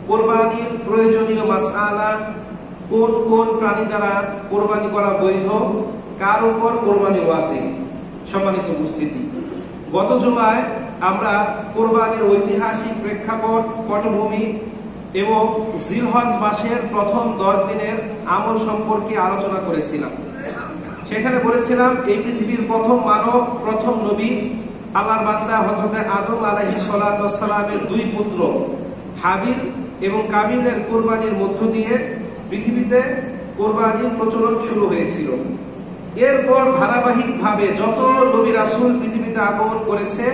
কোরবানির প্রয়োজনীয় মাসআলা, কোন কোন প্রাণী দ্বারা কোরবানি করা বৈধ, কার উপর কোরবানি ওয়াজিব। সম্মানিত উপস্থিতি, গত জুমায় আমরা কোরবানির ঐতিহাসিক প্রেক্ষাপট, পটভূমি এবং জিলহজ মাসের প্রথম 10 দিনের আমল সম্পর্কে আলোচনা করেছিলাম। সেখানে বলেছিলাম এই পৃথিবীর প্রথম মানব, প্রথম নবী, আল্লাহর বান্দা হযরত আদম আলাইহিস সালাতু ওয়াস সালামের 2 পুত্র হাবিল এবং কাবিলের কোরবানির মধ্য দিয়ে পৃথিবীতে কোরবানির প্রচলন শুরু হয়েছিল। এরপর ধারাবাহিকভাবে যত নবী রাসূল পৃথিবীতে আগমন করেছে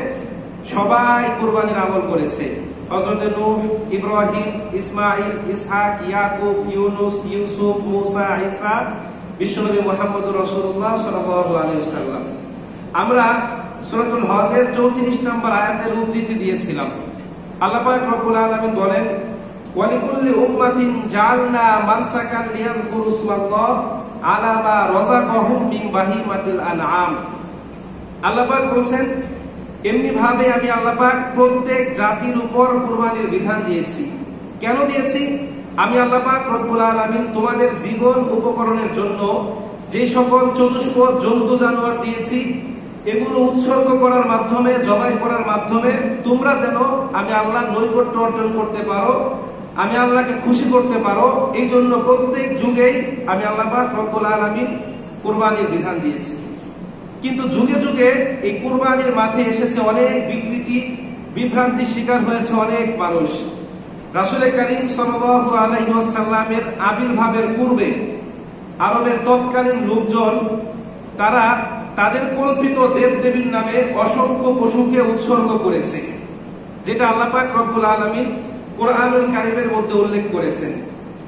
সবাই কোরবানির আমল করেছে। হযরত নূহ, ইব্রাহিম, ইসমাঈল, ইসহাক, ইয়াকুব, ইউনুস, ইউসুফ, মুসা, ঈসা, বিশ্বনবী মুহাম্মদুর রাসূলুল্লাহ সাল্লাল্লাহু আলাইহি ওয়াসাল্লাম। আমরা সূরাতুল হজের 34 নম্বর আয়াতের উদ্ধৃতি দিয়েছিলাম। আল্লাহ পাক রব্বুল আলামিন বলেন, ওয়ালিকুল্লি উম্মাতিন জাআলনা মানসাকান লিয়াযকুরু ইসমাল্লাহ আলা মা রাযাকাহুম মিন বাহিমাতিল আনআম। আল্লাহ পাক বলেন, এমনি ভাবে আমি আল্লাহ পাক প্রত্যেক জাতির উপর কুরবানির বিধান দিয়েছি। কেন দিয়েছি? আমি আল্লাহ পাক রব্বুল আলামিন তোমাদের জীবন উপকরণের জন্য যে সকল চতুষ্পদ জন্তু জানোয়ার দিয়েছি, এগুলো উৎসর্গ করার মাধ্যমে, জবাই করার মাধ্যমে তোমরা যেন আমি আল্লাহর নৈকট্য অর্জন করতে পারো, আমি আল্লাহকে খুশি করতে পারো, এই জন্য প্রত্যেক যুগেই আমি আল্লাহ পাক রব্বুল আলামিন কুরবানির বিধান দিয়েছি। কিন্তু যুগে যুগে এই কুরবানির মাঝে এসেছে অনেক বিকৃতি, বিভ্রান্তির শিকার হয়েছে অনেক মানুষ। রাসূল করিম সাল্লাল্লাহু আলাইহি ওয়াসাল্লামের আবির্ভাবের পূর্বে আরবের তৎকালীন লোকজন তারা তাদের কল্পিত দেব-দেবীর নামে অসংখ্য পশুকে উৎসর্গ করেছে, যেটা আল্লাহ পাক রব্বুল আলামিন কোরআনুল কারীমের মধ্যে উল্লেখ করেছেন।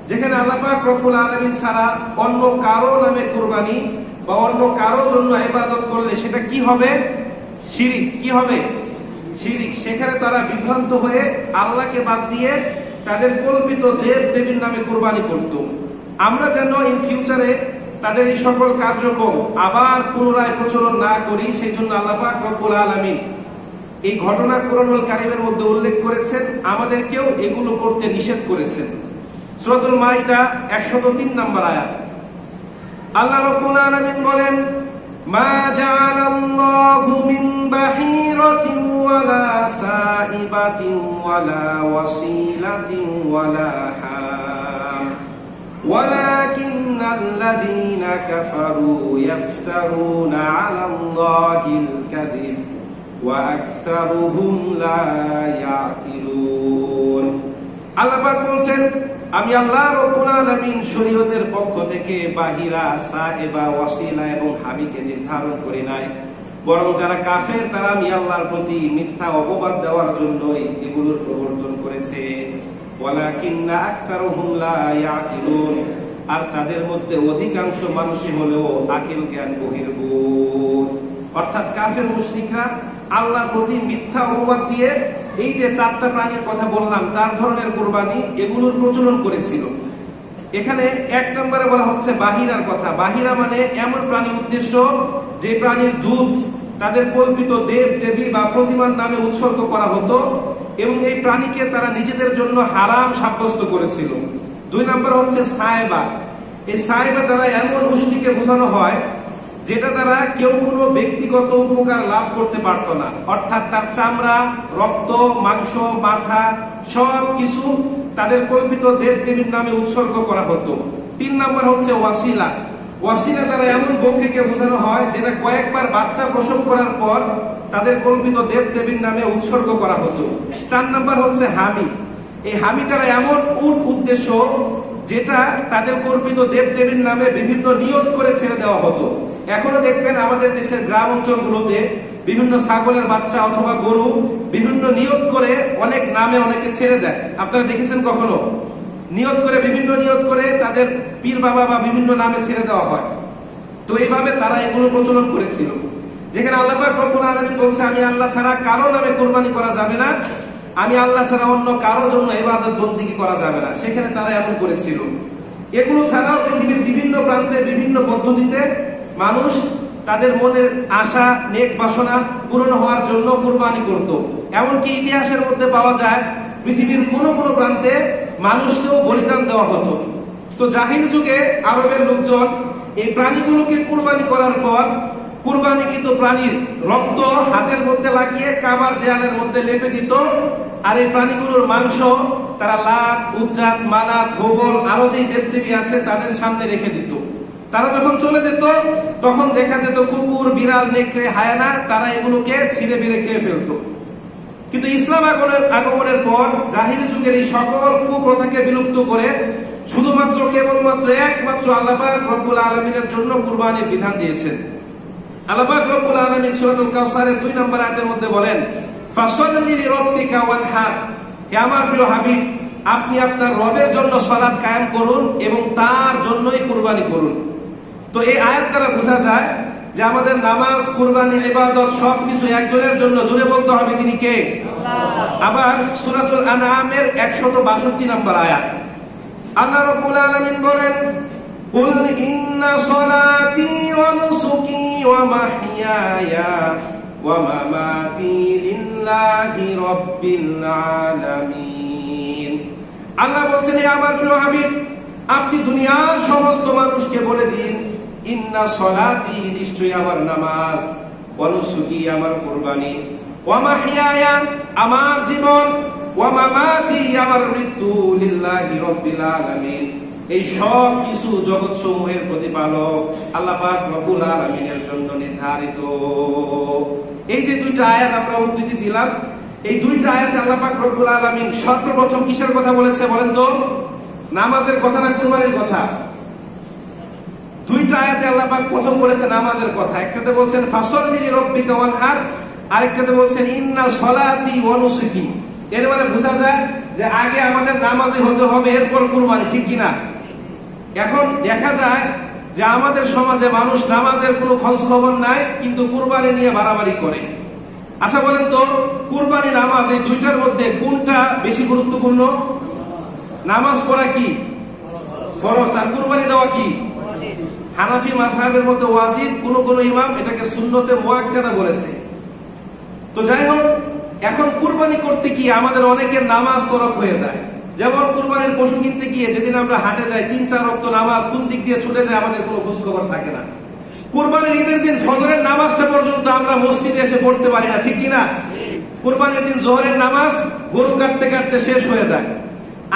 যেখানে আল্লাহ পাক রব্বুল আলামিন ছাড়া অন্য কারো নামে কুরবানি বা অন্য কারো জন্য ইবাদত করলে সেটা কি হবে? শিরিক। কি হবে? শিরিক। সেখানে তারা বিভ্রান্ত হয়ে আল্লাহকে বাদ দিয়ে তাদের কল্পিত দেব-দেবীর নামে কুরবানি করত। আমরা যেন ইন ফিউচারে তাদের এই সকল কার্যক্রম আবার পুনরায় প্রচলন না করি, সেই জন্য আল্লাহ পাক রব্বুল আলামিন এই ঘটনা কোরআনুল কারীমের মধ্যে উল্লেখ করেছেন, আমাদেরকেও এগুলো করতে নিষেধ করেছেন। সূরাতুল মাইদা 103 নম্বর আয়াত। আল্লাহ রাব্বুল আলামিন বলেন, মা জাআলাল্লাহু মিন বাহিরাতিন ওয়ালা সাইবাতিন ওয়ালা ওয়াসিলাতিন ওয়ালা হাম ওয়ালাকিন্নাল্লাযীনা কাফারু ইফতারুনা আলাল্লাহিল কাযিব ওয়া আকসারুহুম লা ইয়াকিলুন। আল্লাহ পাক বলেন, আমি আল্লাহ রাব্বুল আলামিন শরীয়তের পক্ষ থেকে বাহিরা, সায়েবা, ওয়াসিলা এবং হাবিকে নির্ধারণ করি নাই, বরং যারা কাফের তারা আমি আল্লাহর প্রতি মিথ্যা অপবাদ দেওয়ার জন্য এগুলোর প্রবর্তন করেছে। ওয়ালাকিন্না আকসারুহুম লা ইয়াকিলুন, আর তাদের মধ্যে অধিকাংশ মানুষই হলো আকল জ্ঞান বহির্ভূত। অর্থাৎ কাফের মুশরিকরা আল্লাহর প্রতি মিথ্যা অপবাদ দিয়ে এই যে 4টা প্রাণীর কথা বললাম, 4 ধরনের কুরবানি, এগুলোর প্রচলন করেছিল। এখানে 1 নম্বরে বলা হচ্ছে বাহিরার কথা। বাহিরা মানে এমন প্রাণী উদ্দেশ্য যে প্রাণীর দুধ তাদের কল্পিত দেব দেবী বা প্রতিমার নামে উৎসর্গ করা হতো এবং এই প্রাণীকে তারা নিজেদের জন্য হারাম সাব্যস্ত করেছিল। 2 নম্বর হচ্ছে সায়েবা। এই সায়েবা দ্বারা এমন গোষ্ঠীকে বোঝানো হয় যেটা দ্বারা কেউ কোনো ব্যক্তিগত উপকার লাভ করতে পারত না, অর্থাৎ তার চামড়া, রক্ত, মাংস, মাথা সব কিছু তাদের কল্পিত দেব দেবীর নামে উৎসর্গ করা হতো। 3 নম্বর হচ্ছে ওয়াসিলা। ওয়াসিলা দ্বারা এমন বকরিকে বোঝানো হয় যেটা কয়েকবার বাচ্চা প্রসব করার পর তাদের কল্পিত দেব দেবীর নামে উৎসর্গ করা হতো। 4 নম্বর হচ্ছে হামি। এই হামি দ্বারা এমন উদ্দেশ্য যেটা তাদের কল্পিত দেব দেবীর নামে বিভিন্ন নিয়ত করে ছেড়ে দেওয়া হতো। এখনো দেখবেন আমাদের দেশের গ্রাম অঞ্চলগুলোতে বিভিন্ন ছাগলের বাচ্চা অথবা গরু বিভিন্ন নিয়ত করে অনেক নামে অনেকে ছেড়ে দেয়। আপনারা দেখেছেন কখনো? নিয়ত করে, বিভিন্ন নিয়ত করে তাদের পীর বাবা বা বিভিন্ন নামে ছেড়ে দেওয়া হয়। তো এইভাবে তারা এগুলো প্রচলন করেছিল। যেখানে আল্লাহ পাক রব্বুল আলামিন বলছে, আমি আল্লাহ ছাড়া কারো নামে কুরবানি করা যাবে না, আমি আল্লাহ ছাড়া অন্য কারো জন্য ইবাদত বন্দেগী করা যাবে না, সেখানে তারা এমন করেছিল। এগুলো ছাড়াও পৃথিবীর বিভিন্ন প্রান্তে বিভিন্ন পদ্ধতিতে মানুষ তাদের মনের আশা, নেক বাসনা পূরণ হওয়ার জন্য কুরবানি করত। এমনকি ইতিহাসের মধ্যে পাওয়া যায় পৃথিবীর কোনো কোনো প্রান্তে মানুষকেও বলিদান দেওয়া হতো। তো জাহিলি যুগে আরবের লোকজন এই প্রাণীগুলোকে কুরবানি করার পর কুরবানিকৃত প্রাণীর রক্ত হাতের মধ্যে লাগিয়ে কাবার দেয়ালের মধ্যে লেপে দিত, আর এই প্রাণীগুলোর মাংস তারা লাত, উজ্জাত, মানাত, হোবল আরো যে দেবদেবী আছে তাদের সামনে রেখে দিত। তারা যখন চলে যেত তখন দেখা যেত কুকুর, বিড়াল, নেকড়ে, হায়ানা তারা এগুলোকে ছিঁড়ে বিড়ে খেয়ে ফেলতো। কিন্তু ইসলাম আগমনের পর জাহিলি যুগের এই সকল কুপ্রথাকে বিলুপ্ত করে শুধুমাত্র কেবলমাত্র একমাত্র আল্লাহ পাক রব্বুল আলামিনের জন্য কুরবানির বিধান দিয়েছেন। আল্লাহ পাক রব্বুল আলামিন সূরাতুল কাউসারের 2 নম্বর আয়াতের মধ্যে বলেন, ফাসাল্লি লিরাব্বিকা ওয়ানহার, হে আমার প্রিয় হাবিব, আপনি আপনার রবের জন্য সালাত কায়েম করুন এবং তার জন্যই কুরবানি করুন। তো এই আয়াত দ্বারা বোঝা যায় যে আমাদের নামাজ, কুরবানি, ইবাদত সবকিছু একজনের জন্য, জোরে বলতে হবে তিনি কে? আল্লাহ। আবার সূরাতুল আনআমের 162 নম্বর আয়াত আল্লাহ রাব্বুল আলামিন বলেন, কুল ইন্না সলাতি ওয়া নুসুকি ওয়া মাহইয়ায়া ওয়া মামাতি লিল্লাহি রাব্বিল আলামিন। আল্লাহ বলছেন, হে আমার প্রিয় হাবিব, আপনি দুনিয়ার সমস্ত মানুষকে বলে দিন, ইন্না সলাতি, নিশ্চয়ই আমার নামাজ, ওয়া নুসুকি, আমার কুরবানি, ওয়া মাহইয়ায়া, আমার জীবন, ওয়া মামাতি, আমার মৃত্যু, লিল্লাহি রাব্বিল আলামিন, এই সব কিছু জগৎ সমূহের প্রতিপালক আল্লাহ পাক রব্বুল আলামিনের জন্য নির্ধারিত। এই যে দুইটা আয়াত আমরা উদ্ধৃতি দিলাম, এই দুইটা আয়াতে আল্লাহ পাক রব্বুল আলামিন সর্বপ্রথম কিসের কথা বলেছে বলেন তো? নামাজের কথা না কুরবানির কথা? দুইটা আয়াতে আল্লাহ পাক প্রথম বলেছে নামাজের কথা। একটাতে বলছেন ফাসাল্লি লিরাব্বিকা ওয়ানহার, আরেকটাতে বলছেন ইন্না সলাতি ওয়া নুসুকি। এর মানে বোঝা যায় যে আগে আমাদের নামাজি হতে হবে, এরপর কুরবানি, ঠিক কিনা? এখন দেখা যায় যে আমাদের সমাজে মানুষ নামাজের কোনো খোঁজ খবর নাই, কিন্তু কুরবানি নিয়ে বাড়াবাড়ি করে। আচ্ছা বলেন তো, কুরবানি, নামাজ, এই দুইটার মধ্যে কোনটা বেশি গুরুত্বপূর্ণ? নামাজ পড়া কি ফরজ, আর কুরবানি দেওয়া কি? হানাফি মাযহাবের মধ্যে ওয়াজিব, কোন কোন ইমাম এটাকে সুন্নতে মুআক্কাদা বলেছে। তো যাই হোক, এখন কুরবানি করতে গিয়ে আমাদের অনেকের নামাজ তরক হয়ে যায়। যেমন কুরবানির পশু কিনতে গিয়ে যেদিন আমরা হাটে যাই, 3-4 ওয়াক্ত নামাজ কোন দিক দিয়ে ছুটে যায় আমাদের কোনো খোঁজ খবর থাকে না। কুরবানির ঈদের দিন ফজরের নামাজটা পর্যন্ত আমরা মসজিদে এসে পড়তে পারি না, ঠিক কিনা? কুরবানির দিন জোহরের নামাজ গরু কাটতে কাটতে শেষ হয়ে যায়,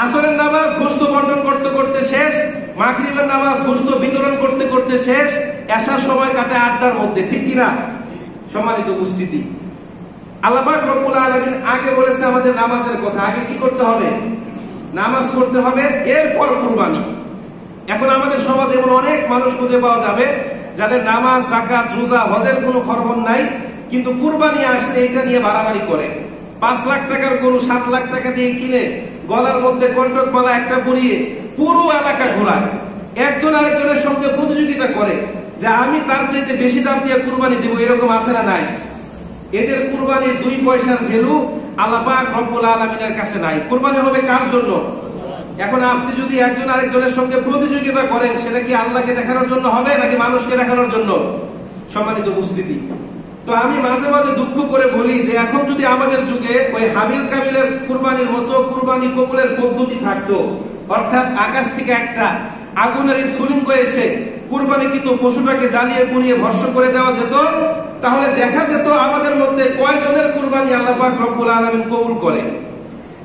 আসরের নামাজ গোশত বন্টন করতে করতে শেষ, মাগরিবের নামাজ গোশত বিতরণ করতে করতে শেষ, এশার সময় কাটে আড্ডার মধ্যে, ঠিক কিনা? সম্মানিত উপস্থিতি, আল্লাহ পাক রব্বুল আলামিন আগে বলেছে আমাদের নামাজের কথা। আগে কি করতে হবে? নামাজ পড়তে হবে, এরপর কুরবানি। এখন আমাদের সমাজে এমন অনেক মানুষ খুঁজে পাওয়া যাবে যাদের নামাজ, যাকাত, রোজা, হজের কোনো খবর নাই, কিন্তু কুরবানি আসলে এটা নিয়ে বাড়াবাড়ি করে। 5 লাখ টাকার গরু 7 লাখ টাকা দিয়ে কিনে গলার মধ্যে কন্টক মালা একটা পরিয়ে পুরো এলাকা ঘোরায়, একজন আরেকজনের সঙ্গে প্রতিযোগিতা করে যে আমি তার চাইতে বেশি দাম দিয়ে কুরবানি দেব। এরকম আছে না নাই? এদের কুরবানির 2 পয়সার ভ্যালু আল্লাহ পাক রব্বুল আলামিনের কাছে নাই। কুরবানি হবে কার জন্য? এখন আপনি যদি একজন আরেকজনের সঙ্গে প্রতিযোগিতা করেন, সেটা কি আল্লাহকে দেখানোর জন্য হবে নাকি মানুষকে দেখানোর জন্য? সম্মানিত উপস্থিতি, তো আমি মাঝে মাঝে দুঃখ করে বলি যে এখন যদি আমাদের যুগে ওই হাবিল কাবিলের কুরবানির মতো কুরবানি কবুলের পদ্ধতি থাকতো, অর্থাৎ আকাশ থেকে একটা আগুনের স্ফুলিঙ্গ এসে কুরবানিকৃত পশুটাকে জ্বালিয়ে পুড়িয়ে ভস্ম করে দেওয়া যেত, তাহলে দেখা যেত আমাদের মধ্যে কয়জনের কুরবানি আল্লাহ পাক রব্বুল আলামিন কবুল করে।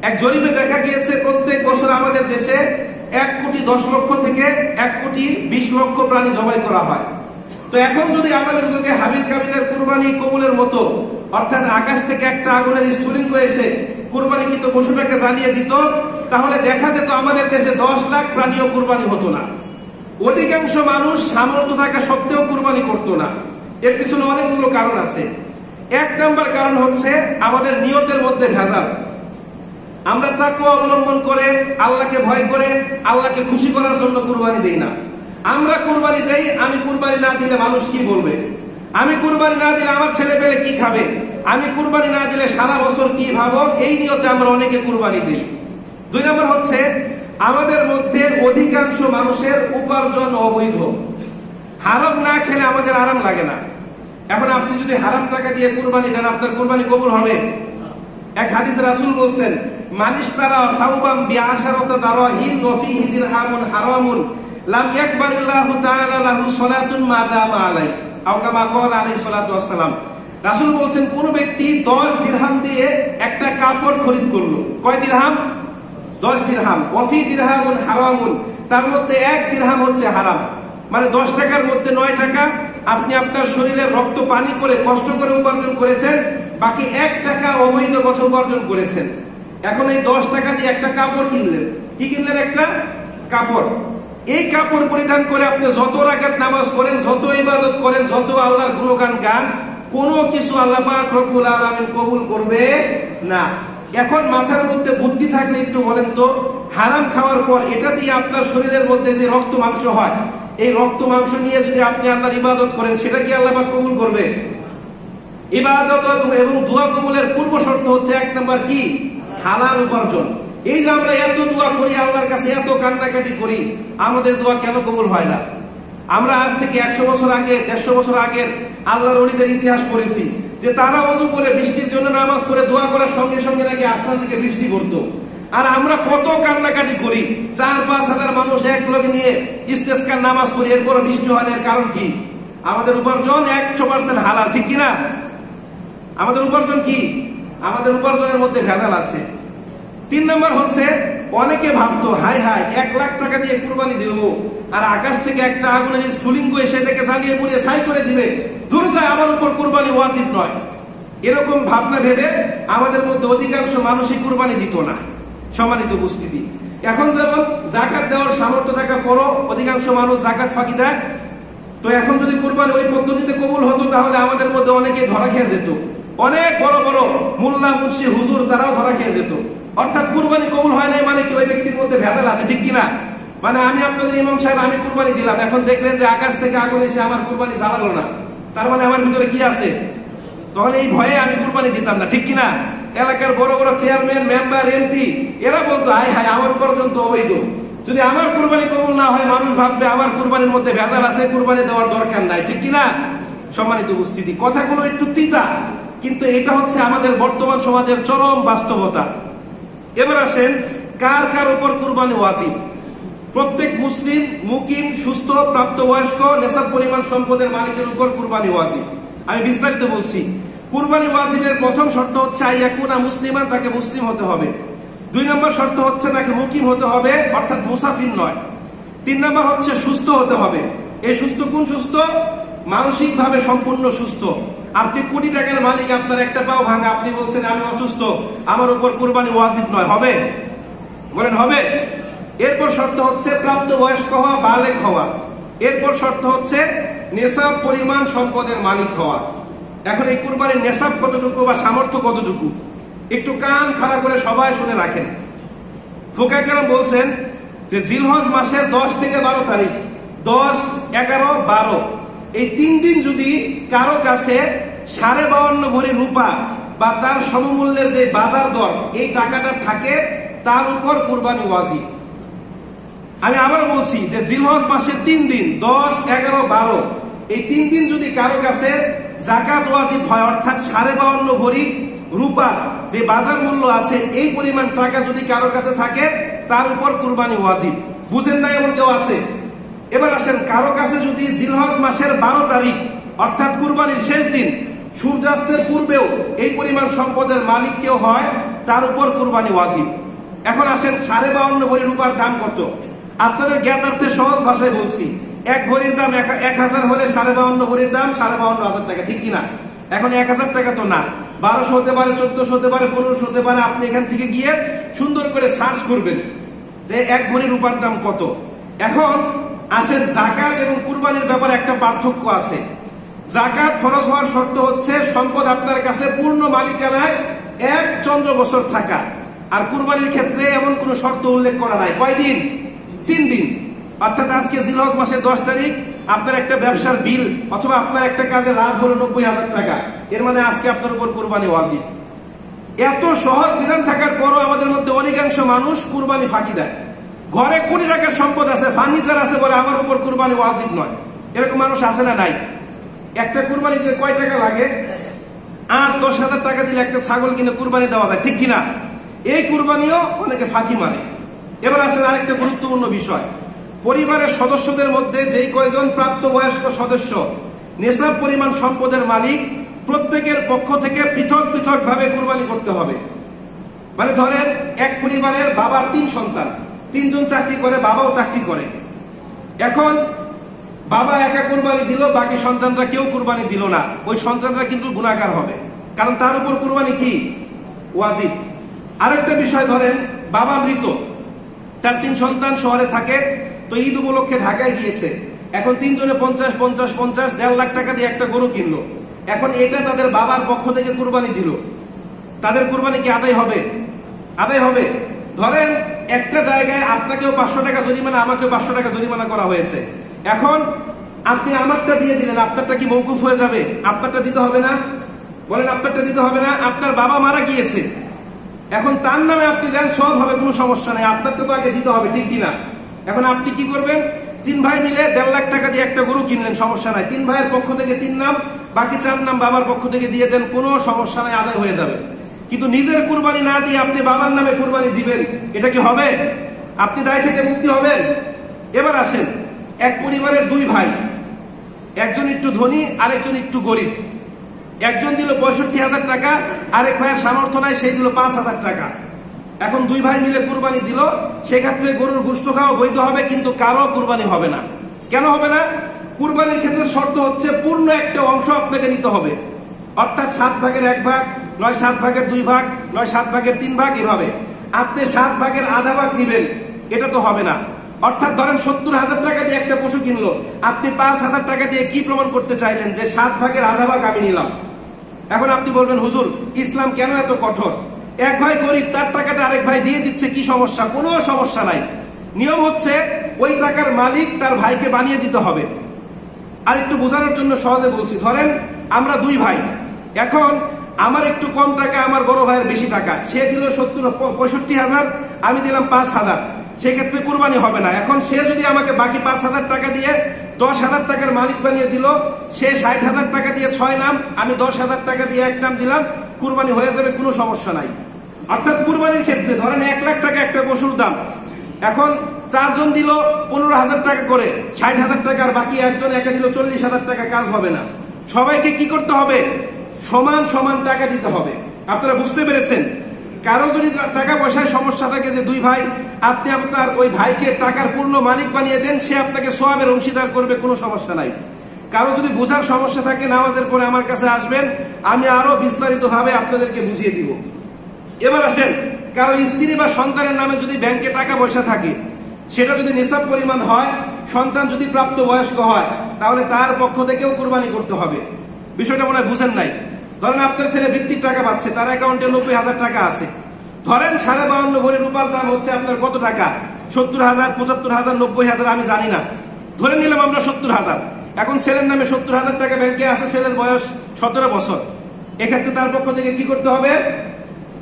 এক জরিপে দেখা গিয়েছে প্রত্যেক বছর আমাদের দেশে 1,10,00,000 থেকে 1,20,00,000 প্রাণী জবাই করা হয়। তো এখন যদি আমাদের যুগে হাবিল কাবিলের কুরবানি কবুলের মতো, অর্থাৎ আকাশ থেকে একটা আগুনের স্ফুলিঙ্গ এসে কুরবানিকৃত পশুটাকে জ্বালিয়ে দিত, তাহলে দেখা যেত আমাদের দেশে 10 লাখ প্রাণীও কুরবানি হতো না। অধিকাংশ মানুষ সামর্থ্য থাকা সত্ত্বেও কুরবানি করতো না। এর পিছনে অনেকগুলো কারণ আছে। 1 নাম্বার কারণ হচ্ছে আমাদের নিয়তের মধ্যে ভেজাল। আমরা তাকওয়া অবলম্বন করে, আল্লাহকে ভয় করে, আল্লাহকে খুশি করার জন্য কুরবানি দেই না। আমরা কুরবানি দেই, আমি কুরবানি না দিলে মানুষ কি বলবে, আমি কুরবানি না দিলে আমার ছেলে পেলে কি খাবে, আমি কুরবানি না দিলে সারা বছর কি ভাবো, এই নিয়তে আমরা অনেকে কুরবানি দেই। 2 নম্বর হচ্ছে আমাদের মধ্যে অধিকাংশ মানুষের উপার্জন অবৈধ। হারাম না খেলে আমাদের আরাম লাগে না। এখন আপনি যদি হারাম টাকা দিয়ে কুরবানি দেন, আপনার কুরবানি কবুল হবে? এক হাদিসে রাসূল বলছেন, মানিশতারা তাওবাম বিআশারাতি দারাহিম ওয়া ফীহি দিরহামুন হারামুন লাম ইয়াকবালিল্লাহু তাআলা লাহু সালাতুন মা দামা আলাই, আও কামা ক্বালা আলাইহিস সালাতু ওয়াস সালাম। রাসূল বলছেন, কোন ব্যক্তি 10 দিরহাম দিয়ে একটা কাপড় খরিদ করলো। কয় দিরহাম? 10 দিরহাম। ওয়া ফী দিরহামুন হারামুন, তার মধ্যে 1 দিরহাম হচ্ছে হারাম। মানে 10 টাকার মধ্যে 9 টাকা আপনি আপনার শরীরের রক্ত পানি করে কষ্ট করে উপার্জন করেছেন, বাকি 1 টাকা অবৈধ পথে উপার্জন করেছেন। এখন এই 10 টাকা দিয়ে একটা কাপড় কিনলেন। কি কিনলেন? একটা কাপড়। এই কাপড় পরিধান করে আপনি যত রাকাত নামাজ পড়েন, যত ইবাদত করেন, যত আল্লাহর গুণগান গান, কোনো কিছু আল্লাহ পাক রব্বুল আলামিন কবুল করবে না। এখন মাথার মধ্যে বুদ্ধি থাকলে একটু বলেন তো, হারাম খাওয়ার পর এটা দিয়ে আপনার শরীরের মধ্যে যে রক্ত মাংস হয়, এই রক্ত মাংস নিয়ে যদি আপনি আল্লাহর ইবাদত করেন, সেটা কি আল্লাহ পাক কবুল করবে? ইবাদত এবং দোয়া কবুলের পূর্ব শর্ত হচ্ছে 1 নাম্বার কি? হালাল উপার্জন। এই যে আমরা এত দোয়া করি, আল্লাহর কাছে এত কান্নাকাটি করি, আমাদের দোয়া কেন কবুল হয় না? আমরা আজ থেকে 100 বছর আগে, 150 বছর আগের আল্লাহর ওলিদের ইতিহাস পড়েছি যে তারা ওযু করে বৃষ্টির জন্য নামাজ পড়ে দোয়া করার সঙ্গে সঙ্গে নাকি আসমান থেকে বৃষ্টি পড়তো। আর আমরা কত কান্নাকাটি করি, 4-5 হাজার মানুষ এক লগে নিয়ে ইস্তেসকার নামাজ পড়ি, এরপর বৃষ্টি হয় না। এর কারণ কি? আমাদের উপার্জন 100% হালাল, ঠিক কিনা? আমাদের উপার্জন কি? আমাদের উপার্জনের মধ্যে ভেজাল আছে। 3 নাম্বার হচ্ছে, অনেকে ভাবতো হাই হাই 1 লাখ টাকা দিয়ে কুরবানি দেব, আর আকাশ থেকে একটা আগুনের স্ফুলিঙ্গ এসে এটাকে জ্বালিয়ে পুড়িয়ে ছাই করে দিবে, দূরে যায়, আমার উপর কুরবানি ওয়াজিব নয়। এরকম ভাবনা ভেবে আমাদের মধ্যে অধিকাংশ মানুষই কুরবানি দিত না। সম্মানিত উপস্থিতি, এখন যেমন যাকাত দেওয়ার সামর্থ্য থাকা পরও অধিকাংশ মানুষ যাকাত ফাঁকি দেয়। তো এখন যদি কুরবানি ওই পদ্ধতিতে কবুল হতো, তাহলে আমাদের মধ্যে অনেকে ধরা খেয়ে যেত। অনেক বড় বড় মোল্লা মুন্সি হুজুর তারাও ধরা খেয়ে যেত। অর্থাৎ কুরবানি কবুল হয় নাই মানে কি? ওই ব্যক্তির মধ্যে ভেজাল আছে, ঠিক কিনা? মানে আমি আপনাদের ইমাম সাহেব, আমি কুরবানি দিলাম, এখন দেখলেন যে আকাশ থেকে আগুন এসে আমার কুরবানি জ্বালালো না, তার মানে আমার ভিতরে কি আছে? তখন এই ভয়ে আমি কুরবানি দিতাম না, ঠিক কিনা? এলাকার বড় বড় চেয়ারম্যান, মেম্বার, এমপি এরা বলতো হাই হাই আমার উপার্জন তো অবৈধ, যদি আমার কুরবানি কবুল না হয় মানুষ ভাববে আমার কুরবানির মধ্যে ভেজাল আছে, কুরবানি দেওয়ার দরকার নাই, ঠিক কিনা? সম্মানিত উপস্থিতি, কথাগুলো একটু তিতা, কিন্তু এটা হচ্ছে আমাদের বর্তমান সমাজের চরম বাস্তবতা। এবার আসেন, কার কার উপর কুরবানি ওয়াজিব? প্রত্যেক মুসলিম, মুকিম, সুস্থ, প্রাপ্তবয়স্ক, নেশাব পরিমাণ সম্পদের মালিকের উপর কুরবানি ওয়াজিব। আমি বিস্তারিত বলছি। কুরবানি ওয়াজিবের প্রথম শর্ত হচ্ছে আইয়াকুনা মুসলিমান, তাকে মুসলিম হতে হবে। 2 নম্বর শর্ত হচ্ছে তাকে মুকিম হতে হবে, অর্থাৎ মুসাফির নয়। 3 নম্বর হচ্ছে সুস্থ হতে হবে। এই সুস্থ কোন সুস্থ? মানসিক ভাবে সম্পূর্ণ সুস্থ। আপনি কোটি টাকার মালিক, আপনার একটা পাও ভাঙা, আপনি বলছেন আমি অসুস্থ, আমার উপর কুরবানি ওয়াজিব নয়, হবে? বলেন হবে? এরপর শর্ত হচ্ছে প্রাপ্ত বয়স্ক হওয়া, বালেগ হওয়া। এরপর শর্ত হচ্ছে নেশাব পরিমাণ সম্পদের মালিক হওয়া। এখন এই কুরবানির নেশাব কতটুকু বা সামর্থ্য কতটুকু, একটু কান খাড়া করে সবাই শুনে রাখেন। ফুকাহা কেরাম বলছেন যে জিলহজ মাসের 10 থেকে 12 তারিখ, 10, 11, 12 এই 3 দিন যদি কারো কাছে 52.5 ভরি রূপা বা তার সমমূল্যের যে বাজার দর এই টাকাটা থাকে, তার উপর কুরবানি ওয়াজিব। আমি আবার বলছি যে জিলহজ মাসের 3 দিন, 10, 11, 12 এই 3 দিন যদি কারো কাছে যাকাত ওয়াজিব হয়, অর্থাৎ 52.5 ভরি রূপা যে বাজার মূল্য আছে, এই পরিমাণ টাকা যদি কারো কাছে থাকে, তার উপর কুরবানি ওয়াজিব। বুঝেন না এমন কেউ আছে? এবার আসেন, কারো কাছে যদি জিলহজ মাসের 12 তারিখ অর্থাৎ কুরবানির শেষ দিন, সূর্যাস্তের পূর্বেও এই পরিমাণ সম্পদের মালিক কেউ হয়, তার উপর কুরবানি ওয়াজিব। এখন আসেন, 52.5 ভরি রূপার দাম কত? আপনাদের জ্ঞাতার্থে সহজ ভাষায় বলছি, 1 ভরির দাম 1000 হলে 52.5 ভরির দাম 52,500 টাকা, ঠিক কিনা? এখন 1000 টাকা তো না, 1200 হতে পারে, 1400 হতে পারে, 1500 হতে পারে। আপনি এখান থেকে গিয়ে সুন্দর করে সার্চ করবেন যে 1 ভরি রূপার দাম কত। এখন আসেন, যাকাত এবং কুরবানির ব্যাপারে একটা পার্থক্য আছে। যাকাত ফরজ হওয়ার শর্ত হচ্ছে সম্পদ আপনার কাছে পূর্ণ মালিকানায় 1 চন্দ্র বছর থাকা। আর কুরবানির ক্ষেত্রে এমন কোন শর্ত উল্লেখ করা নাই। কয়দিন? 3 দিন। অর্থাৎ আজকে জিলহজ মাসের 10 তারিখ আপনার একটা ব্যবসার বিল অথবা আপনার একটা কাজে লাভ হলো 90,000 টাকা, এর মানে আজকে আপনার উপর কুরবানি ওয়াজিব। এত সহজ বিধান থাকার পরও আমাদের মধ্যে অধিকাংশ মানুষ কুরবানি ফাঁকি দেয়। ঘরে কোটি টাকার সম্পদ আছে, ফার্নিচার আছে, বলে আমার উপর কুরবানি ওয়াজিব নয়। এরকম মানুষ আছে না নাই? একটা কুরবানিতে কয় টাকা লাগে? 8-10,000 টাকা দিলে একটা ছাগল কিনে কুরবানি দেওয়া যায়, ঠিক কিনা? এই কুরবানিও অনেকে ফাঁকি মারে। এবার আসেন আরেকটা গুরুত্বপূর্ণ বিষয়, পরিবারের সদস্যদের মধ্যে যেই কয়জন প্রাপ্তবয়স্ক সদস্য নেশাব পরিমাণ সম্পদের মালিক, প্রত্যেকের পক্ষ থেকে পৃথক পৃথক ভাবে কুরবানি করতে হবে। মানে ধরেন এক পরিবারের বাবার 3 সন্তান, 3 জন চাকরি করে, বাবাও চাকরি করে। এখন বাবা একা কুরবানি দিল, বাকি সন্তানরা কেউ কুরবানি দিল না, ওই সন্তানরা কিন্তু গুনাহগার হবে, কারণ তার উপর কুরবানি কি ওয়াজিব। আরেকটা বিষয়, ধরেন বাবা মৃত, তার 3 সন্তান শহরে থাকে, তো ঈদ উপলক্ষে ঢাকায় গিয়েছে। এখন 3 জনে 50-50-50 1.5 লাখ টাকা দিয়ে একটা গরু কিনলো। এখন এটা তাদের বাবার পক্ষ থেকে কুরবানি দিল, তাদের কুরবানি কি আদায় হবে? আদায় হবে। ধরেন একটা জায়গায় আপনাকেও 500 টাকা জরিমানা, আমাকেও 500 টাকা জরিমানা করা হয়েছে। এখন আপনি আমারটা দিয়ে দিলেন, আপনারটা কি মওকুফ হয়ে যাবে? আপনারটা দিতে হবে না? বলেন, আপনারটা দিতে হবে না? আপনার বাবা মারা গিয়েছে, এখন তার নামে আপনি দেন, সব হবে, কোনো সমস্যা নেই, আপনারটা তো আগে দিতে হবে, ঠিক কিনা? এখন আপনি কি করবেন? 3 ভাই মিলে 1.5 লাখ টাকা দিয়ে একটা গরু কিনলেন, সমস্যা নাই, 3 ভাইয়ের পক্ষ থেকে 3 নাম, বাকি 4 নাম বাবার পক্ষ থেকে দিয়ে দেন, কোনো সমস্যা নাই, আদায় হয়ে যাবে। কিন্তু নিজের কুরবানি না দিয়ে আপনি বাবার নামে কুরবানি দিবেন, এটা কি হবে? আপনি দায় থেকে মুক্তি হবেন? এবার আসেন, এক পরিবারের 2 ভাই, একজন একটু ধনী, আরেকজন একটু গরিব। একজন দিল 65,000 টাকা, আরেক ভাইয়ের সামর্থ্য নাই, সেই দিল 5,000 টাকা। এখন 2 ভাই মিলে কুরবানি দিল, সেক্ষেত্রে গরুর গোশত খাওয়া বৈধ হবে, কিন্তু কারো কুরবানি হবে না। কেন হবে না? কুরবানির ক্ষেত্রে শর্ত হচ্ছে পূর্ণ একটা অংশ আপনাকে নিতে হবে, অর্থাৎ 7 ভাগের 1 ভাগ, নয় 7 ভাগের 2 ভাগ, নয় 7 ভাগের 3 ভাগ, এভাবে। আপনি 7 ভাগের আধা ভাগ নিবেন, এটা তো হবে না। অর্থাৎ ধরেন 70,000 টাকা দিয়ে একটা পশু কিনলো, আপনি 5,000 টাকা দিয়ে কি প্রমাণ করতে চাইলেন? যে 7 ভাগের আধা ভাগ আমি নিলাম। এখন আপনি বলবেন, হুজুর ইসলাম কেন এত কঠোর? এক ভাই গরিব, তার টাকাটা আরেক ভাই দিয়ে দিচ্ছে, কি সমস্যা? কোনো সমস্যা নাই। নিয়ম হচ্ছে ওই টাকার মালিক তার ভাইকে বানিয়ে দিতে হবে। আর একটু বোঝানোর জন্য সহজে বলছি, ধরেন আমরা 2 ভাই, এখন আমার একটু কম টাকা, আমার বড় ভাইয়ের বেশি টাকা, সে দিল 65,000, আমি দিলাম 5,000, সেক্ষেত্রে কুরবানি হবে না। এখন সে যদি আমাকে বাকি 5,000 টাকা দিয়ে 10,000 টাকার মালিক বানিয়ে দিল, সে 60,000 টাকা দিয়ে 6 নাম, আমি 10,000 টাকা দিয়ে 1 নাম দিলাম, কুরবানি হয়ে যাবে, কোনো সমস্যা নাই। অর্থাৎ কুরবানির ক্ষেত্রে ধরেন 1 লাখ টাকা একটা পশুর দাম, এখন 4 জন দিল 15,000 টাকা করে, 60,000 টাকা, আর বাকি একজন একা দিল 40,000 টাকা, কাজ হবে না। সবাইকে কি করতে হবে? সমান সমান টাকা দিতে হবে। আপনারা বুঝতে পেরেছেন? কারো যদি টাকা পয়সায় সমস্যা থাকে, যে 2 ভাই, আপনি আপনার ওই ভাইকে টাকার পূর্ণ মালিক বানিয়ে দেন, সে আপনাকে সওয়াবের অংশীদার করবে, কোনো সমস্যা নাই। কারো যদি বোঝার সমস্যা থাকে, নামাজের পরে আমার কাছে আসবেন, আমি আরো বিস্তারিত ভাবে আপনাদেরকে বুঝিয়ে দিব। এবার আসেন, কারো স্ত্রী বা সন্তানের নামে যদি ব্যাংকে টাকা পয়সা থাকে, সেটা যদি নিসাব পরিমাণ হয়, সন্তান যদি প্রাপ্ত বয়স্ক হয়, তাহলে তার পক্ষ থেকেও কুরবানি করতে হবে। বিষয়টা মনে হয় বুঝেন নাই। ধরেন আপনার ছেলে বৃত্তির টাকা পাচ্ছে, তার অ্যাকাউন্টে 90,000 টাকা আছে। ধরেন 52.5 ভরি রূপার দাম হচ্ছে আপনার কত টাকা? 70,000, 75,000, 90,000, আমি জানি না, ধরে নিলাম আমরা 70,000। এখন ছেলের নামে 70,000 টাকা ব্যাংকে আছে, ছেলের বয়স 17 বছর। এক্ষেত্রে তার পক্ষ থেকে কি করতে হবে?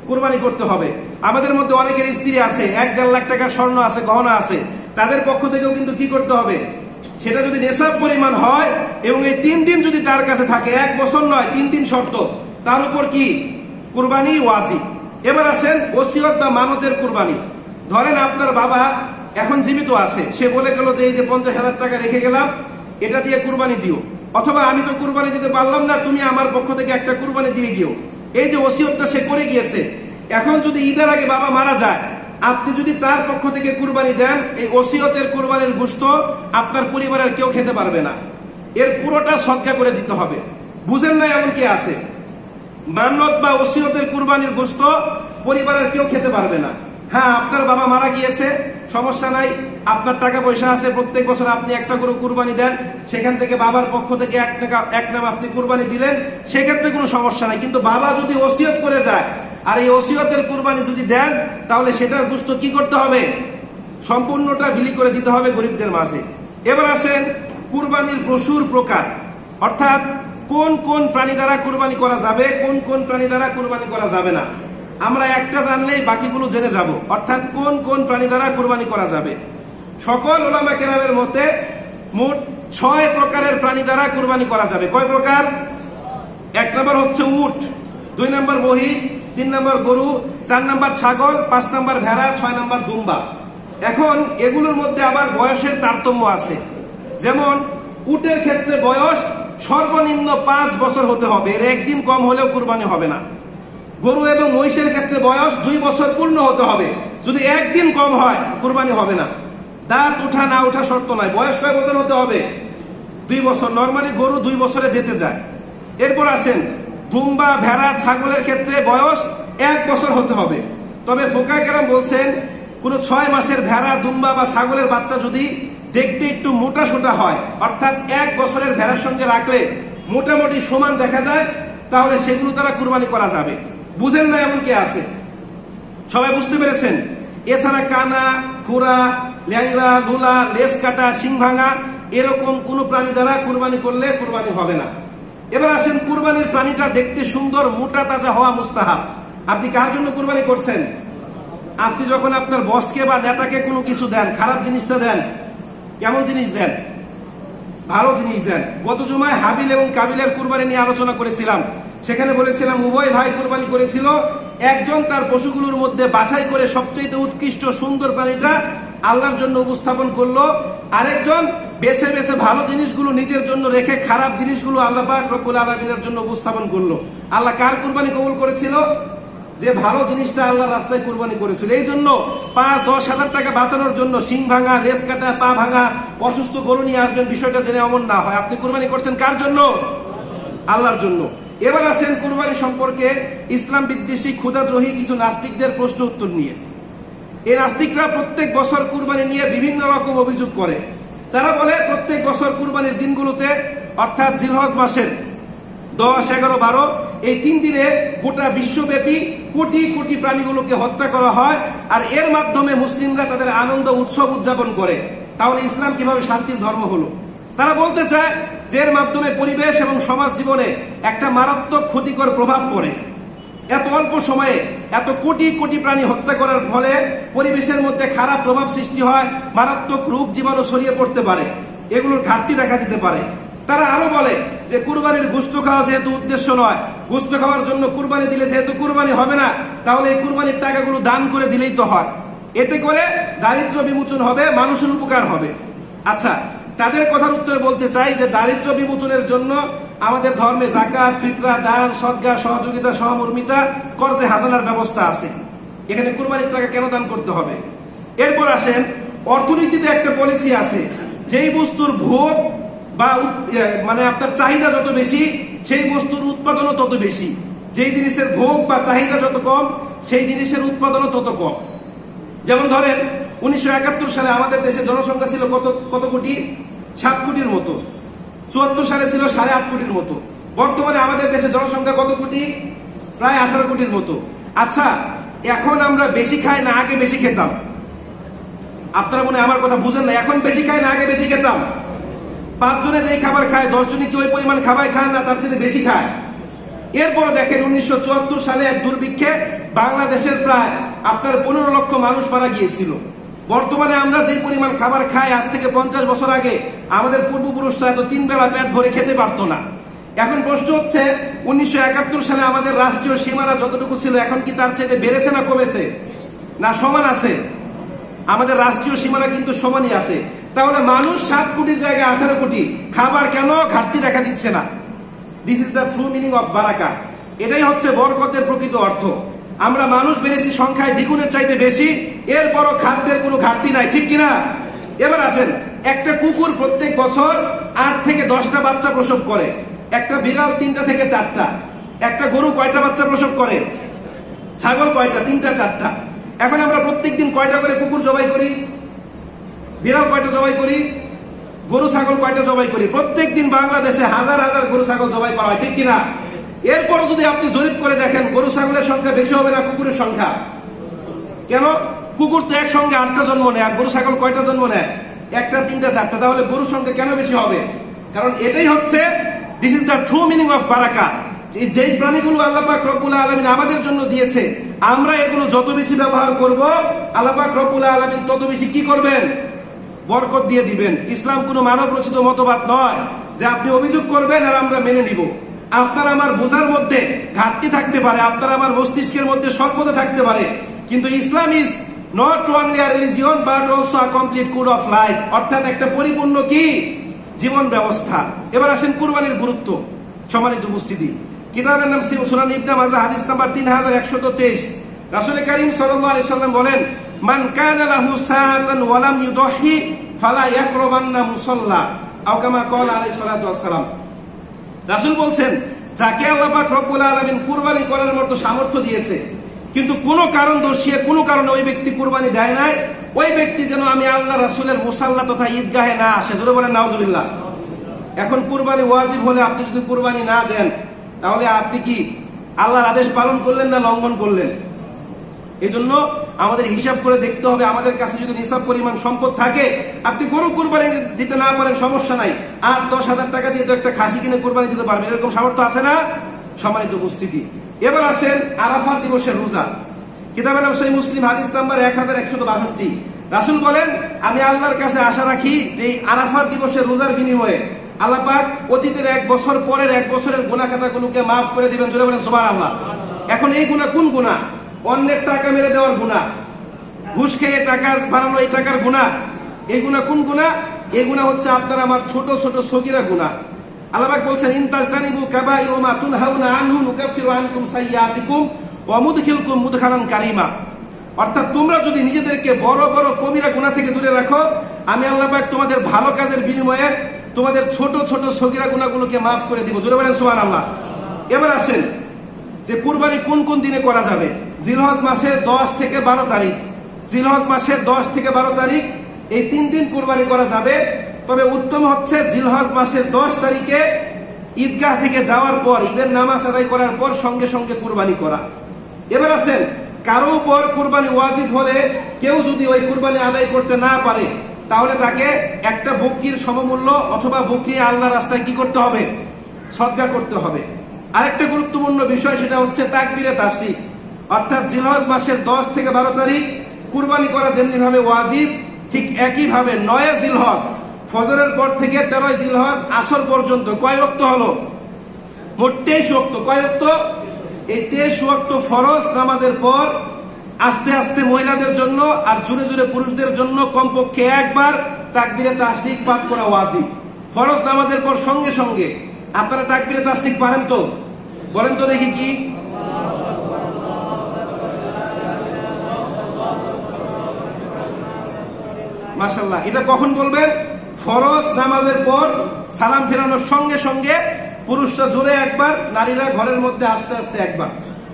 কুরবানি করতে হবে। আমাদের মধ্যে অনেকের স্ত্রী আছে, 1-1.5 লাখ টাকার স্বর্ণ আছে, গহনা আছে, তাদের পক্ষ থেকেও কিন্তু কি করতে হবে? সেটা যদি নেশাব পরিমাণ হয় এবং এই 3 দিন যদি তার কাছে থাকে, 1 বছর নয়, 3 দিন শর্ত, তার উপর কি কুরবানি ওয়াজিব। এবার আসেন ওসিয়ত বা মানতের কুরবানি। ধরেন আপনার বাবা এখন জীবিত আছে, সে বলে গেল যে এই যে 50,000 টাকা রেখে গেলাম, এটা দিয়ে কুরবানি দিও, অথবা আমি তো কুরবানি দিতে পারলাম না, তুমি আমার পক্ষ থেকে একটা কুরবানি দিয়ে দিও। এই যে ওসিয়তটা সে করে গিয়েছে, এখন যদি ঈদের আগে বাবা মারা যায়, আপনি যদি তার পক্ষ থেকে কুরবানি দেন, এই ওসিয়তের কুরবানির গোশত আপনার পরিবারের কেউ খেতে পারবে না, এর পুরোটা সদকা করে দিতে হবে। বুঝেন না? এমন কি আছে? মান্নত বা ওসিয়তের কুরবানির গোশত পরিবারের কেউ খেতে পারবে না। হ্যাঁ, আপনার বাবা মারা গিয়েছে, সমস্যা নাই, আপনার টাকা পয়সা আছে, প্রত্যেক বছর আপনি একটা করে কুরবানি দেন, সেখান থেকে বাবার পক্ষ থেকে 1 নাম আপনি কুরবানি দিলেন, সেক্ষেত্রে কোনো সমস্যা নাই। কিন্তু বাবা যদি ওসিয়ত করে যায়, আর এই ওসিয়তের কুরবানি যদি দেন, তাহলে সেটার গোশত কি করতে হবে? সম্পূর্ণটা বিলি করে দিতে হবে গরিবদের মাঝে। এবার আসেন কুরবানির পশুর প্রকার, অর্থাৎ কোন কোন প্রাণী দ্বারা কুরবানি করা যাবে, কোন কোন প্রাণী দ্বারা কুরবানি করা যাবে না। আমরা একটা জানলেই বাকিগুলো জেনে যাব, অর্থাৎ কোন কোন প্রাণী দ্বারা কুরবানি করা যাবে। সকল উলামা কেরামের মতে মোট 6 প্রকারের প্রাণী দ্বারা কুরবানি করা যাবে। কয় প্রকার? 1 নম্বর হচ্ছে উট, 2 নম্বর মহিষ, 3 নম্বর গরু, 4 নম্বর ছাগল, 5 নম্বর ভেড়া, 6 নম্বর দুম্বা। এখন এগুলোর মধ্যে আবার বয়সের তারতম্য আছে। যেমন উটের ক্ষেত্রে বয়স সর্বনিম্ন 5 বছর হতে হবে, এর একদিন কম হলেও কুরবানি হবে না। গরু এবং মহিষের ক্ষেত্রে বয়স 2 বছর পূর্ণ হতে হবে, যদি একদিন কম হয় কুরবানি হবে না। দাঁত ওঠা না ওঠা শর্ত নয়, বয়স কয় বছর হতে হবে? 2 বছর। নরমালি গরু 2 বছরে যেতে যায়। এরপর আসেন দুম্বা, ভেড়া, ছাগলের ক্ষেত্রে বয়স 1 বছর হতে হবে। তবে ফুকায়ে কেরাম বলছেন কোন 6 মাসের ভেড়া, দুম্বা বা ছাগলের বাচ্চা যদি দেখতে একটু মোটা সোটা হয়, অর্থাৎ 1 বছরের ভেড়ার সঙ্গে রাখলে মোটামুটি সমান দেখা যায়, তাহলে সেগুলো দ্বারা কুরবানি করা যাবে। বুঝেন না এমন কি আছে? সবাই বুঝতে পেরেছেন? এছাড়া কানা, খুরা, ল্যাংরা, লুলা, লেজ কাটা, শিং ভাঙা এরকম কোন প্রাণী দ্বারা কুরবানি করলে কুরবানি হবে না। এবার আসেন কুরবানির প্রাণীটা দেখতে সুন্দর, মোটা তাজা হওয়া মুস্তাহাব। আপনি কার জন্য কুরবানি করছেন? আপনি যখন আপনার বসকে বা নেতাকে কোনো কিছু দেন, খারাপ জিনিসটা দেন, কেমন জিনিস দেন? ভালো জিনিস দেন। গত জুমায় হাবিল এবং কাবিলের কুরবানি নিয়ে আলোচনা করেছিলাম। সেখানে বলেছিলাম উভয় ভাই কুরবানি করেছিল, একজন তার পশুগুলোর মধ্যে বাছাই করে সবচেয়ে উৎকৃষ্ট সুন্দর প্রাণীটা আল্লাহর জন্য উপস্থাপন করলো, আরেকজন বেছে বেছে ভালো জিনিসগুলো নিজের জন্য রেখে খারাপ জিনিসগুলো আল্লাহ পাক রব্বুল আলামিনের জন্য উপস্থাপন করলো। আল্লাহ কার কুরবানি কবুল করেছিল? যে ভালো জিনিসটা আল্লাহর রাস্তায় কুরবানি করেছিল। এই জন্য 5-10 হাজার টাকা বাঁচানোর জন্য শিং ভাঙা, লেজ কাটা, পা ভাঙা অসুস্থ গরু নিয়ে আসবেন, বিষয়টা জেনে অমন না হয়। আপনি কুরবানি করছেন কার জন্য? আল্লাহর জন্য। এবার আসেন কুরবানি সম্পর্কে ইসলাম বিদ্বেষী ক্ষুধাদ্রোহী কিছু নাস্তিকদের প্রশ্ন উত্তর নিয়ে। এই নাস্তিকরা প্রত্যেক বছর কুরবানি নিয়ে বিভিন্ন রকম অভিযোগ করে। তারা বলে প্রত্যেক বছর কুরবানির দিনগুলোতে, অর্থাৎ জিলহজ মাসের 10, 11, 12 এই 3 দিনে গোটা বিশ্বব্যাপী কোটি কোটি প্রাণীগুলোকে হত্যা করা হয়, আর এর মাধ্যমে মুসলিমরা তাদের আনন্দ উৎসব উদযাপন করে। তাহলে ইসলাম কিভাবে শান্তির ধর্ম হলো? তারা বলতে চায় যে এর মাধ্যমে পরিবেশ এবং সমাজ জীবনে একটা মারাত্মক ক্ষতিকর প্রভাব পড়ে। এত অল্প সময়ে এত কোটি কোটি প্রাণী হত্যা করার ফলে পরিবেশের মধ্যে খারাপ প্রভাব সৃষ্টি হয়, মারাত্মক রোগ জীবাণু ছড়িয়ে পড়তে পারে, এগুলোর ঘাটতি দেখা দিতে পারে। তারা আরো বলে যে কুরবানির গোশত খাওয়া যেহেতু উদ্দেশ্য নয়, গোশত খাওয়ার জন্য কুরবানি দিলে যেহেতু কুরবানি হবে না, তাহলে এই কুরবানির টাকাগুলো দান করে দিলেই তো হয়। এতে করে দারিদ্র্য বিমোচন হবে, মানুষের উপকার হবে। আচ্ছা, তাদের কথার উত্তরে বলতে চাই যে দারিদ্র্য বিমোচনের জন্য আমাদের ধর্মে যাকাত, ফিতরা, দান, সদকা, সহযোগিতা, সহমর্মিতা, কর্জে হাসানার ব্যবস্থা আছে। এখানে কুরবানির টাকা কেন দান করতে হবে? এরপর আসেন অর্থনীতিতে একটা পলিসি আছে, যেই বস্তুর ভোগ বা মানে আপনার চাহিদা যত বেশি, সেই বস্তুর উৎপাদনও তত বেশি। যেই জিনিসের ভোগ বা চাহিদা যত কম, সেই জিনিসের উৎপাদনও তত কম। যেমন ধরেন 1971 সালে আমাদের দেশে জনসংখ্যা ছিল কত কোটি? 7 কোটির মতো। 74 সালে ছিল 8.5 কোটির মতো। বর্তমানে আমাদের দেশে জনসংখ্যা কত কোটি? প্রায় 18 কোটির মতো। আচ্ছা, এখন আমরা বেশি খাই না আগে বেশি খেতাম? আপনারা মনে আমার কথা বুঝেন না। এখন বেশি খাই না আগে বেশি খেতাম? 5 জনে যেই খাবার খায় 10 জনই কি ওই পরিমাণ খাবার খায় না? তার চেয়ে বেশি খায়। এরপর দেখেন 1974 সালে এক দুর্ভিক্ষে বাংলাদেশের প্রায় আপনার 15 লক্ষ মানুষ মারা গিয়েছিল। বর্তমানে আমরা যে পরিমাণ খাবার খাই, আজ থেকে 50 বছর আগে আমাদের পূর্বপুরুষরা এত 3 বেলা পেট ভরে খেতে পারতো না। এখন প্রশ্ন হচ্ছে 1971 সালে আমাদের রাষ্ট্রীয় সীমানা যতটুকু ছিল, এখন কি তার চাইতে বেড়েছে না কমেছে? না সমান আছে? আমাদের রাষ্ট্রীয় সীমানা কিন্তু সমানই আছে। তাহলে মানুষ 7 কোটির জায়গায় 18 কোটি, খাবার কেন ঘাটতি দেখা দিচ্ছে না? This is the true meaning of baraka. এটাই হচ্ছে বরকতের প্রকৃত অর্থ। আমরা মানুষ বেড়েছি সংখ্যায় দ্বিগুণের চাইতে বেশি, এরপরও খাদ্যের কোনো ঘাটতি নাই, ঠিক কিনা? এবার আসেন, একটা কুকুর প্রত্যেক বছর 8 থেকে 10টা বাচ্চা প্রসব করে, একটা বিড়াল 3টা থেকে 4টা, একটা গরু কয়টা বাচ্চা প্রসব করে? ছাগল কয়টা? 3টা 4টা। এখন আমরা প্রত্যেকদিন কয়টা করে কুকুর জবাই করি? বিড়াল কয়টা জবাই করি? গরু ছাগল কয়টা জবাই করি? প্রত্যেকদিন বাংলাদেশে হাজার হাজার গরু ছাগল জবাই করা হয়, ঠিক কিনা? এরপরও যদি আপনি জরিপ করে দেখেন, গরু ছাগলের সংখ্যা বেশি হবে না কুকুরের সংখ্যা? কেন? কুকুর তো একসঙ্গে 8টা জন্ম নেয়, আর গরু ছাগল কয়টা জন্ম নেয়? 1টা, 3টা, 4টা। তাহলে গরুর সংখ্যা কেন বেশি হবে? কারণ এটাই হচ্ছে this is the true meaning of baraka. যেই প্রাণীগুলো আল্লাহ পাক রব্বুল আলামিন আমাদের জন্য দিয়েছে, আমরা এগুলো যত বেশি ব্যবহার করব, আল্লাহ পাক রব্বুল আলামিন তত বেশি কি করবেন? বরকত দিয়ে দিবেন। ইসলাম কোনো মানব রচিত মতবাদ নয় যে আপনি অভিযোগ করবেন আর আমরা মেনে নিব। আপনার আমার বোঝার মধ্যে ঘাটতি থাকতে পারে, আপনার আমার মস্তিষ্কের মধ্যে স্বল্পতা থাকতে পারে, কিন্তু Islam is not only a religion but also a complete code of life, অর্থাৎ একটা পরিপূর্ণ কি জীবন ব্যবস্থা। এবার আসেন কুরবানির গুরুত্ব। সম্মানিত উপস্থিতি, কিতাবের নাম সুনান ইবনে মাজাহ, হাদিস নাম্বার 3123। রাসূল কারীম সাল্লাল্লাহু আলাইহি সাল্লাম বলেন, মান কানা লাহু সাআতান ওয়া লাম ইউদাহি ফালা ইয়াকরাবান্না মুসাল্লা, আও কামা ক্বালা আলাইহিস সালাতু ওয়াস সালাম। রাসূল বলছেন, যাকে আল্লাহ পাক রব্বুল আলামিন কুরবানি করার মতো সামর্থ্য দিয়েছে, কিন্তু কোন কারণ দর্শিয়ে কোন কারণে ওই ব্যক্তি কুরবানি দেয় নাই, ওই ব্যক্তি যেন আমি আল্লাহ রাসূলের মুসাল্লা তথা ঈদগাহে না আসে। জোরে বলেন নাউজুবিল্লাহ। এখন কুরবানি ওয়াজিব হলে আপনি যদি কুরবানি না দেন, তাহলে আপনি কি আল্লাহর আদেশ পালন করলেন না লঙ্ঘন করলেন? এই জন্য আমাদের হিসাব করে দেখতে হবে, আমাদের কাছে যদি নিসাব পরিমাণ সম্পদ থাকে, আপনি গরু কুরবানি দিতে না পারেন সমস্যা নাই, 8-10 হাজার টাকা দিয়ে তো একটা খাসি কিনে কুরবানি দিতে পারবেন, এরকম সামর্থ্য আছে না? সম্মানিত উপস্থিতি, এবার আসেন আরাফাত দিবসের রোজা। কিতাবের নাম সহিহ মুসলিম, হাদিস নাম্বার 1162। রাসূল বলেন, আমি আল্লাহর কাছে আশা রাখি যে আরাফাত দিবসের রোজার বিনিময়ে আল্লাহ পাক অতীতের 1 বছর পরের 1 বছরের গুনাহ খাতাগুলোকে মাফ করে দিবেন। জোরে বলেন সুবহানাল্লাহ। এখন এই গুনাহ কোন গুনাহ? অন্যের টাকা মেরে দেওয়ার গুনাহ, ঘুষ খেয়ে টাকা বানানো, এই টাকার গুনাহ। এই গুনাহ কোন গুনাহ? এই গুনাহ হচ্ছে আপনার আমার ছোট ছোট সগীরা গুনাহ। আল্লাহ পাক বলছেন, ইন তাজতানিবু কাবাইরা মা তুনহাউনা আনহু নুকাফিরু আনকুম সাইয়্যাতিকুম ওয়া মুদখিলকুম মুদখালান কারীমা। অর্থাৎ তোমরা যদি নিজেদেরকে বড় বড় কবিরা গুনাহ থেকে দূরে রাখো, আমি আল্লাহ পাক তোমাদের ভালো কাজের বিনিময়ে তোমাদের ছোট ছোট সগীরা গুনাহগুলোকে মাফ করে দিব। জোরে বলেন সুবহানাল্লাহ। এবার আসেন যে কুরবানি কোন কোন দিনে করা যাবে। জিলহজ মাসের 10 থেকে 12 তারিখ, জিলহজ মাসের 10 থেকে 12 তারিখ এই 3 দিন কুরবানি করা যাবে। তবে উত্তম হচ্ছে জিলহজ মাসের 10 তারিখে ঈদগাহ থেকে যাওয়ার পর, ঈদের নামাজ আদায় করার পর সঙ্গে সঙ্গে কুরবানি করা। এবার আসেন, কারো উপর কুরবানি ওয়াজিব হলে কেউ যদি ওই কুরবানি আদায় করতে না পারে, তাহলে তাকে একটা বকরির সমমূল্য অথবা বকরি আল্লাহর রাস্তায় কি করতে হবে? সদকা করতে হবে। আরেকটা গুরুত্বপূর্ণ বিষয়, সেটা হচ্ছে তাকবীরে তাশরিক। অর্থাৎ জিলহজ মাসের 10 থেকে 12 তারিখ কুরবানি করা যেমনি ভাবে ওয়াজিব, ঠিক একই ভাবে 9 জিলহজ ফজরের পর থেকে 13 জিলহজ আসর পর্যন্ত কয় ওয়াক্ত হলো? মোট 23 ওয়াক্ত। কয় ওয়াক্ত? এই 23 ওয়াক্ত ফরজ নামাজের পর আস্তে আস্তে মহিলাদের জন্য আর জোরে জোরে পুরুষদের জন্য কমপক্ষে একবার তাকবীরে তাশরিক পাঠ করা ওয়াজিব। ফরজ নামাজের পর সঙ্গে সঙ্গে আপনারা তাকবীরে তাশরিক পারেন তো? বলেন তো দেখি কি? মাশাআল্লাহ। এটা কখন বলবেন? ফরজ নামাজের পর সালাম ফেরানোর সঙ্গে সঙ্গে পুরুষরা জোরে একবার, নারীরা ঘরের মধ্যে আস্তে আস্তে একবার,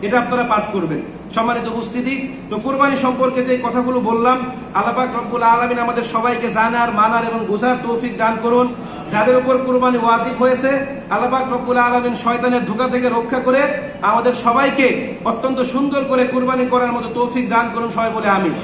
এটা আপনারা পাঠ করবেন। সম্মানিত উপস্থিতি, তো কুরবানি সম্পর্কে যে কথাগুলো বললাম, আল্লাহ পাক রব্বুল আলামিন আমাদের সবাইকে জানার, মানার এবং বোঝার তৌফিক দান করুন। যাদের উপর কুরবানি ওয়াজিব হয়েছে, আল্লাহ পাক রব্বুল আলামিন শয়তানের ধোঁকা থেকে রক্ষা করে আমাদের সবাইকে অত্যন্ত সুন্দর করে কুরবানি করার মতো তৌফিক দান করুন। সবাই বলে আমিন।